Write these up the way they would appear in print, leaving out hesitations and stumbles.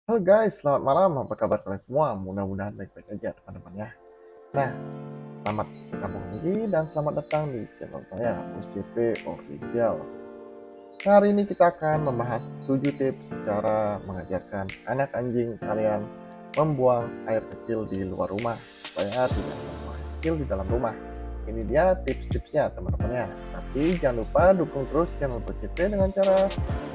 Halo guys, selamat malam. Apa kabar kalian semua? Mudah-mudahan baik-baik aja teman-teman ya. Nah, selamat bergabung lagi dan selamat datang di channel saya, Bos JP Official. Nah, hari ini kita akan membahas 7 tips cara mengajarkan anak anjing kalian membuang air kecil di luar rumah supaya tidak membuang air kecil di dalam rumah. Ini dia tips-tipsnya teman-teman ya. Tapi jangan lupa dukung terus channel Bos JP dengan cara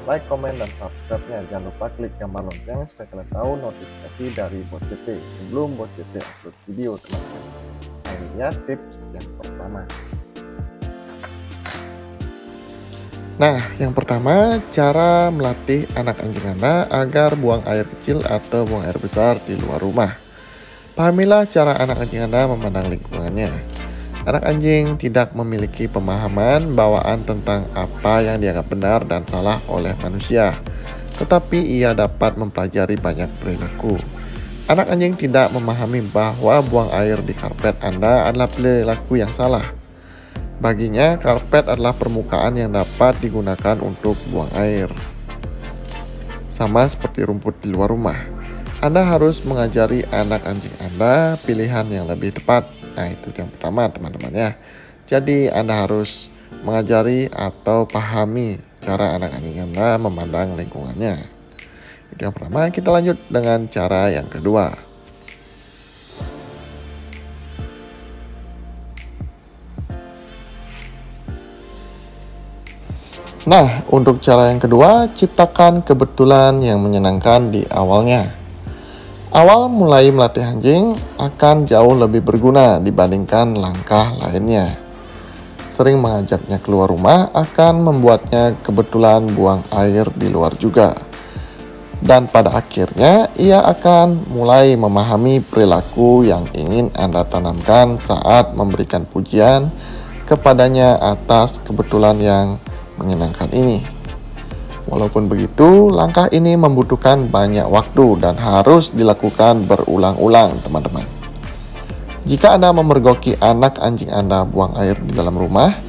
like, komen, dan subscribe-nya. Jangan lupa klik gambar lonceng supaya kalian tahu notifikasi dari Bos JP sebelum Bos JP upload video teman-teman. Nah, ini ya tips yang pertama. Nah, yang pertama, cara melatih anak anjing Anda agar buang air kecil atau buang air besar di luar rumah. Pahamilah cara anak anjing Anda memandang lingkungannya. Anak anjing tidak memiliki pemahaman bawaan tentang apa yang dianggap benar dan salah oleh manusia, tetapi ia dapat mempelajari banyak perilaku. Anak anjing tidak memahami bahwa buang air di karpet Anda adalah perilaku yang salah. Baginya, karpet adalah permukaan yang dapat digunakan untuk buang air. Sama seperti rumput di luar rumah, Anda harus mengajari anak anjing Anda pilihan yang lebih tepat. Nah, itu yang pertama teman-teman ya. Jadi Anda harus mengajari atau pahami cara anak anjing Anda memandang lingkungannya. Itu yang pertama. Kita lanjut dengan cara yang kedua. Nah, untuk cara yang kedua, ciptakan kebetulan yang menyenangkan di awalnya. Awal mulai melatih anjing akan jauh lebih berguna dibandingkan langkah lainnya. Sering mengajaknya keluar rumah akan membuatnya kebetulan buang air di luar juga. Dan pada akhirnya ia akan mulai memahami perilaku yang ingin Anda tanamkan saat memberikan pujian kepadanya atas kebetulan yang menyenangkan ini. Walaupun begitu, langkah ini membutuhkan banyak waktu dan harus dilakukan berulang-ulang, teman-teman. Jika Anda memergoki anak anjing Anda buang air di dalam rumah,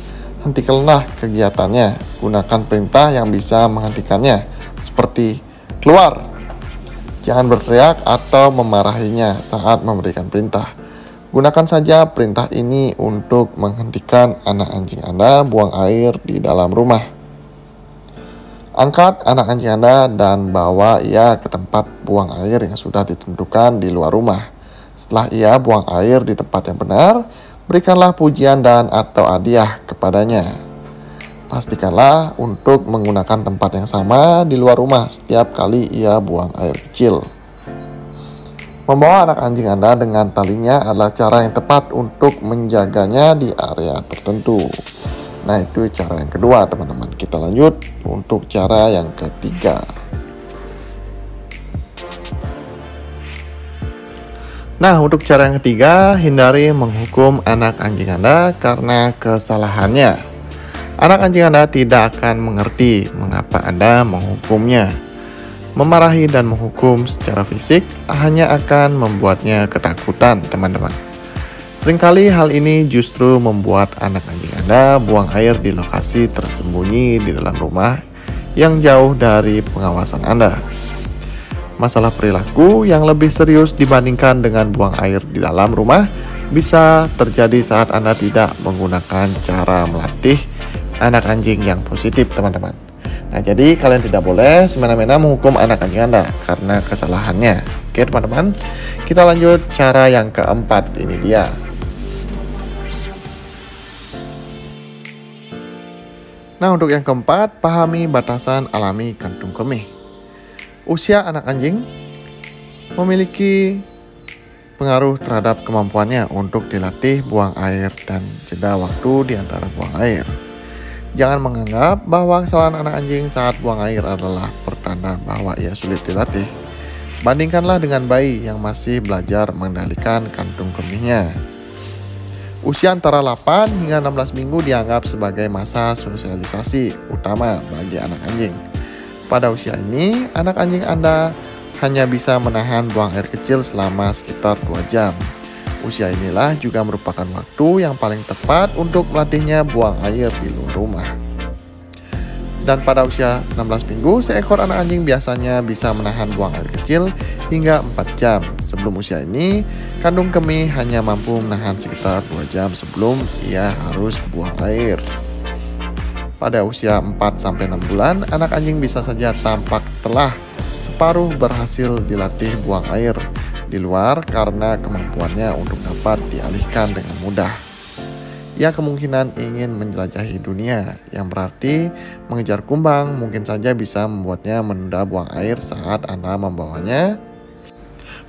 hentikanlah kegiatannya. Gunakan perintah yang bisa menghentikannya, seperti keluar. Jangan berteriak atau memarahinya saat memberikan perintah. Gunakan saja perintah ini untuk menghentikan anak anjing Anda buang air di dalam rumah. Angkat anak anjing Anda dan bawa ia ke tempat buang air yang sudah ditentukan di luar rumah. Setelah ia buang air di tempat yang benar, berikanlah pujian dan atau hadiah kepadanya. Pastikanlah untuk menggunakan tempat yang sama di luar rumah setiap kali ia buang air kecil. Membawa anak anjing Anda dengan talinya adalah cara yang tepat untuk menjaganya di area tertentu. Nah, itu cara yang kedua teman-teman. Kita lanjut untuk cara yang ketiga. Nah, untuk cara yang ketiga, hindari menghukum anak anjing Anda karena kesalahannya. Anak anjing Anda tidak akan mengerti mengapa Anda menghukumnya. Memarahi dan menghukum secara fisik hanya akan membuatnya ketakutan, teman-teman. Seringkali hal ini justru membuat anak anjing Anda buang air di lokasi tersembunyi di dalam rumah yang jauh dari pengawasan Anda. Masalah perilaku yang lebih serius dibandingkan dengan buang air di dalam rumah bisa terjadi saat Anda tidak menggunakan cara melatih anak anjing yang positif, teman-teman. Nah, jadi kalian tidak boleh semena-mena menghukum anak anjing Anda karena kesalahannya. Oke, teman-teman. Kita lanjut cara yang keempat, ini dia. Nah, untuk yang keempat, pahami batasan alami kantung kemih. Usia anak anjing memiliki pengaruh terhadap kemampuannya untuk dilatih buang air dan jeda waktu di antara buang air. Jangan menganggap bahwa kesalahan anak anjing saat buang air adalah pertanda bahwa ia sulit dilatih. Bandingkanlah dengan bayi yang masih belajar mengendalikan kantung kemihnya. Usia antara 8 hingga 16 minggu dianggap sebagai masa sosialisasi utama bagi anak anjing. Pada usia ini, anak anjing Anda hanya bisa menahan buang air kecil selama sekitar 2 jam. Usia inilah juga merupakan waktu yang paling tepat untuk melatihnya buang air di luar rumah. Dan pada usia 16 minggu, seekor anak anjing biasanya bisa menahan buang air kecil hingga 4 jam. Sebelum usia ini, kandung kemih hanya mampu menahan sekitar 2 jam sebelum ia harus buang air. Pada usia 4-6 bulan, anak anjing bisa saja tampak telah separuh berhasil dilatih buang air di luar karena kemampuannya untuk dapat dialihkan dengan mudah. Ia kemungkinan ingin menjelajahi dunia, yang berarti mengejar kumbang mungkin saja bisa membuatnya menunda buang air saat Anda membawanya.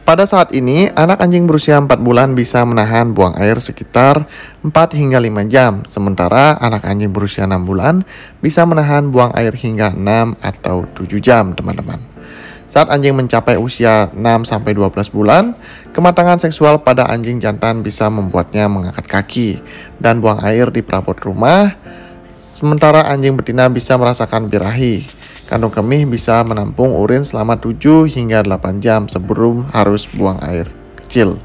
Pada saat ini, anak anjing berusia 4 bulan bisa menahan buang air sekitar 4 hingga 5 jam, sementara anak anjing berusia 6 bulan bisa menahan buang air hingga 6 atau 7 jam, teman-teman. Saat anjing mencapai usia 6-12 bulan, kematangan seksual pada anjing jantan bisa membuatnya mengangkat kaki dan buang air di perabot rumah, sementara anjing betina bisa merasakan birahi. Kandung kemih bisa menampung urin selama 7 hingga 8 jam sebelum harus buang air kecil.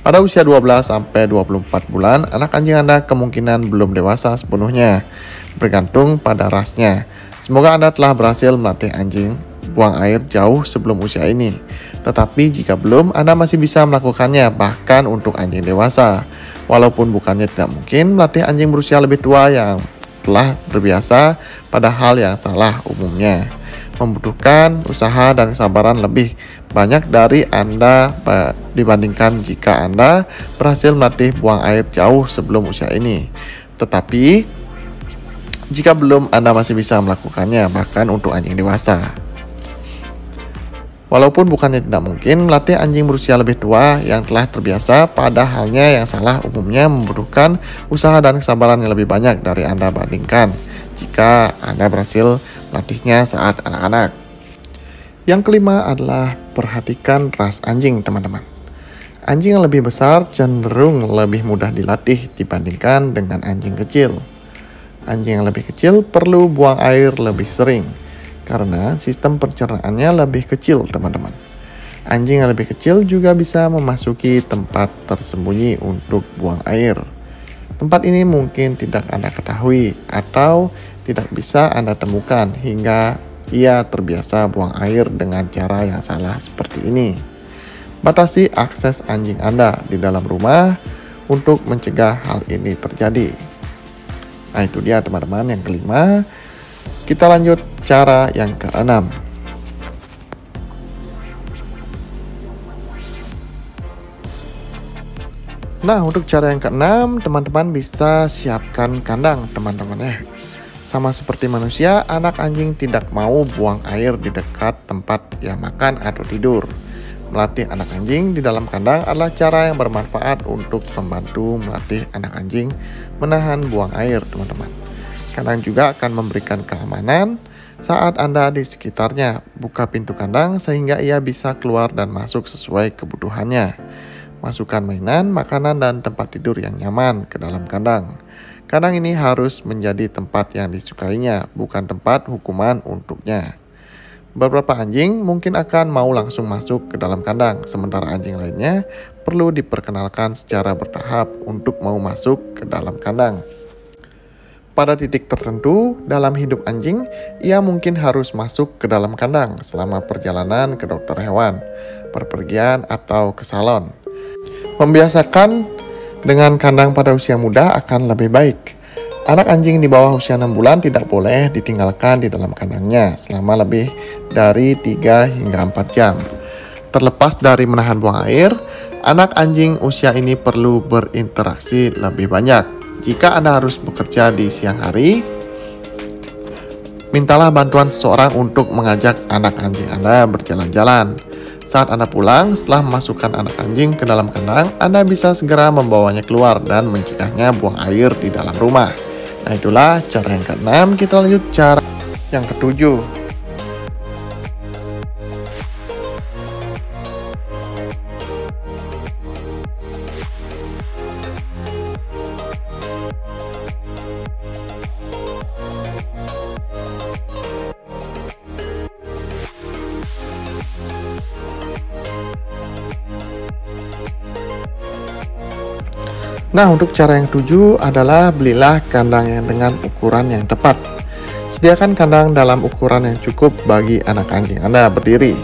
Pada usia 12-24 bulan, anak anjing Anda kemungkinan belum dewasa sepenuhnya, bergantung pada rasnya. Semoga Anda telah berhasil melatih anjing buang air jauh sebelum usia ini. Tetapi jika belum, Anda masih bisa melakukannya bahkan untuk anjing dewasa. Walaupun bukannya tidak mungkin melatih anjing berusia lebih tua yang telah terbiasa pada hal yang salah umumnya. Membutuhkan usaha dan kesabaran lebih banyak dari Anda dibandingkan jika Anda berhasil melatih buang air jauh sebelum usia ini. Tetapi jika belum, Anda masih bisa melakukannya bahkan untuk anjing dewasa. Walaupun bukannya tidak mungkin melatih anjing berusia lebih tua yang telah terbiasa pada halnya yang salah umumnya membutuhkan usaha dan kesabaran yang lebih banyak dari Anda bandingkan jika Anda berhasil melatihnya saat anak-anak. Yang kelima adalah perhatikan ras anjing, teman-teman. Anjing yang lebih besar cenderung lebih mudah dilatih dibandingkan dengan anjing kecil. Anjing yang lebih kecil perlu buang air lebih sering karena sistem pencernaannya lebih kecil, teman-teman. Anjing yang lebih kecil juga bisa memasuki tempat tersembunyi untuk buang air. Tempat ini mungkin tidak Anda ketahui atau tidak bisa Anda temukan hingga ia terbiasa buang air dengan cara yang salah seperti ini. Batasi akses anjing Anda di dalam rumah untuk mencegah hal ini terjadi. Nah, itu dia teman-teman yang kelima. Kita lanjut cara yang keenam. Nah, untuk cara yang keenam, teman-teman bisa siapkan kandang, teman-teman ya. Sama seperti manusia, anak anjing tidak mau buang air di dekat tempat ia makan atau tidur. Melatih anak anjing di dalam kandang adalah cara yang bermanfaat untuk membantu melatih anak anjing menahan buang air, teman-teman. Kandang juga akan memberikan keamanan saat Anda di sekitarnya. Buka pintu kandang sehingga ia bisa keluar dan masuk sesuai kebutuhannya. Masukkan mainan, makanan, dan tempat tidur yang nyaman ke dalam kandang. Kandang ini harus menjadi tempat yang disukainya, bukan tempat hukuman untuknya. Beberapa anjing mungkin akan mau langsung masuk ke dalam kandang, sementara anjing lainnya perlu diperkenalkan secara bertahap untuk mau masuk ke dalam kandang. Pada titik tertentu dalam hidup anjing, ia mungkin harus masuk ke dalam kandang selama perjalanan ke dokter hewan, perpergian, atau ke salon. Membiasakan dengan kandang pada usia muda akan lebih baik. Anak anjing di bawah usia 6 bulan tidak boleh ditinggalkan di dalam kandangnya selama lebih dari 3 hingga 4 jam. Terlepas dari menahan buang air, anak anjing usia ini perlu berinteraksi lebih banyak. Jika Anda harus bekerja di siang hari, mintalah bantuan seseorang untuk mengajak anak anjing Anda berjalan-jalan. Saat Anda pulang, setelah memasukkan anak anjing ke dalam kandang, Anda bisa segera membawanya keluar dan mencegahnya buang air di dalam rumah. Nah, itulah cara yang keenam. Kita lanjut cara yang ketujuh. Nah, untuk cara yang ketujuh adalah belilah kandang yang dengan ukuran yang tepat. Sediakan kandang dalam ukuran yang cukup bagi anak anjing Anda berdiri,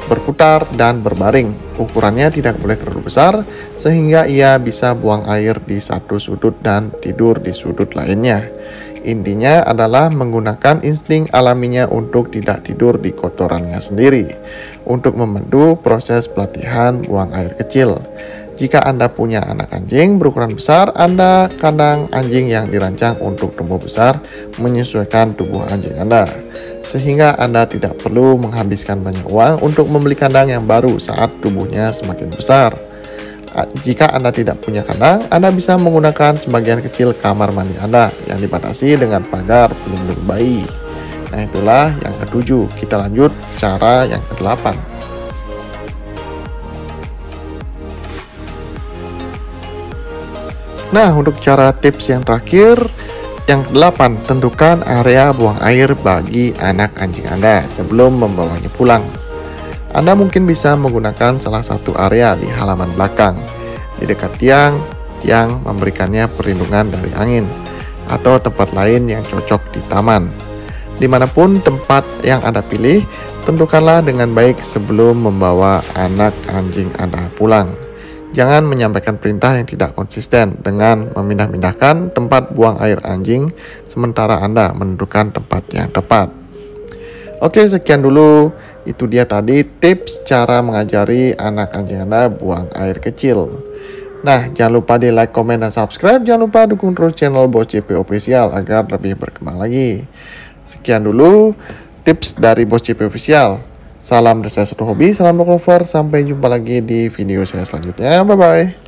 berputar, dan berbaring. Ukurannya tidak boleh terlalu besar sehingga ia bisa buang air di satu sudut dan tidur di sudut lainnya. Intinya adalah menggunakan insting alaminya untuk tidak tidur di kotorannya sendiri untuk membantu proses pelatihan buang air kecil. Jika Anda punya anak anjing berukuran besar, Anda kandang anjing yang dirancang untuk tumbuh besar menyesuaikan tubuh anjing Anda, sehingga Anda tidak perlu menghabiskan banyak uang untuk membeli kandang yang baru saat tubuhnya semakin besar. Jika Anda tidak punya kandang, Anda bisa menggunakan sebagian kecil kamar mandi Anda yang dibatasi dengan pagar pelindung bayi. Nah, itulah yang ketujuh. Kita lanjut cara yang ke-8. Nah, untuk cara tips yang terakhir, yang ke-8, tentukan area buang air bagi anak anjing Anda sebelum membawanya pulang. Anda mungkin bisa menggunakan salah satu area di halaman belakang, di dekat tiang yang memberikannya perlindungan dari angin, atau tempat lain yang cocok di taman. Dimanapun tempat yang Anda pilih, tentukanlah dengan baik sebelum membawa anak anjing Anda pulang. Jangan menyampaikan perintah yang tidak konsisten dengan memindah-mindahkan tempat buang air anjing sementara Anda menentukan tempat yang tepat. Oke, sekian dulu. Itu dia tadi tips cara mengajari anak anjing Anda buang air kecil. Nah, jangan lupa di like, komen, dan subscribe. Jangan lupa dukung terus channel Bos CP Official agar lebih berkembang lagi. Sekian dulu tips dari Bos CP Official. Salam dari saya Satu Hobi, salam dog lover. Sampai jumpa lagi di video saya selanjutnya. Bye-bye.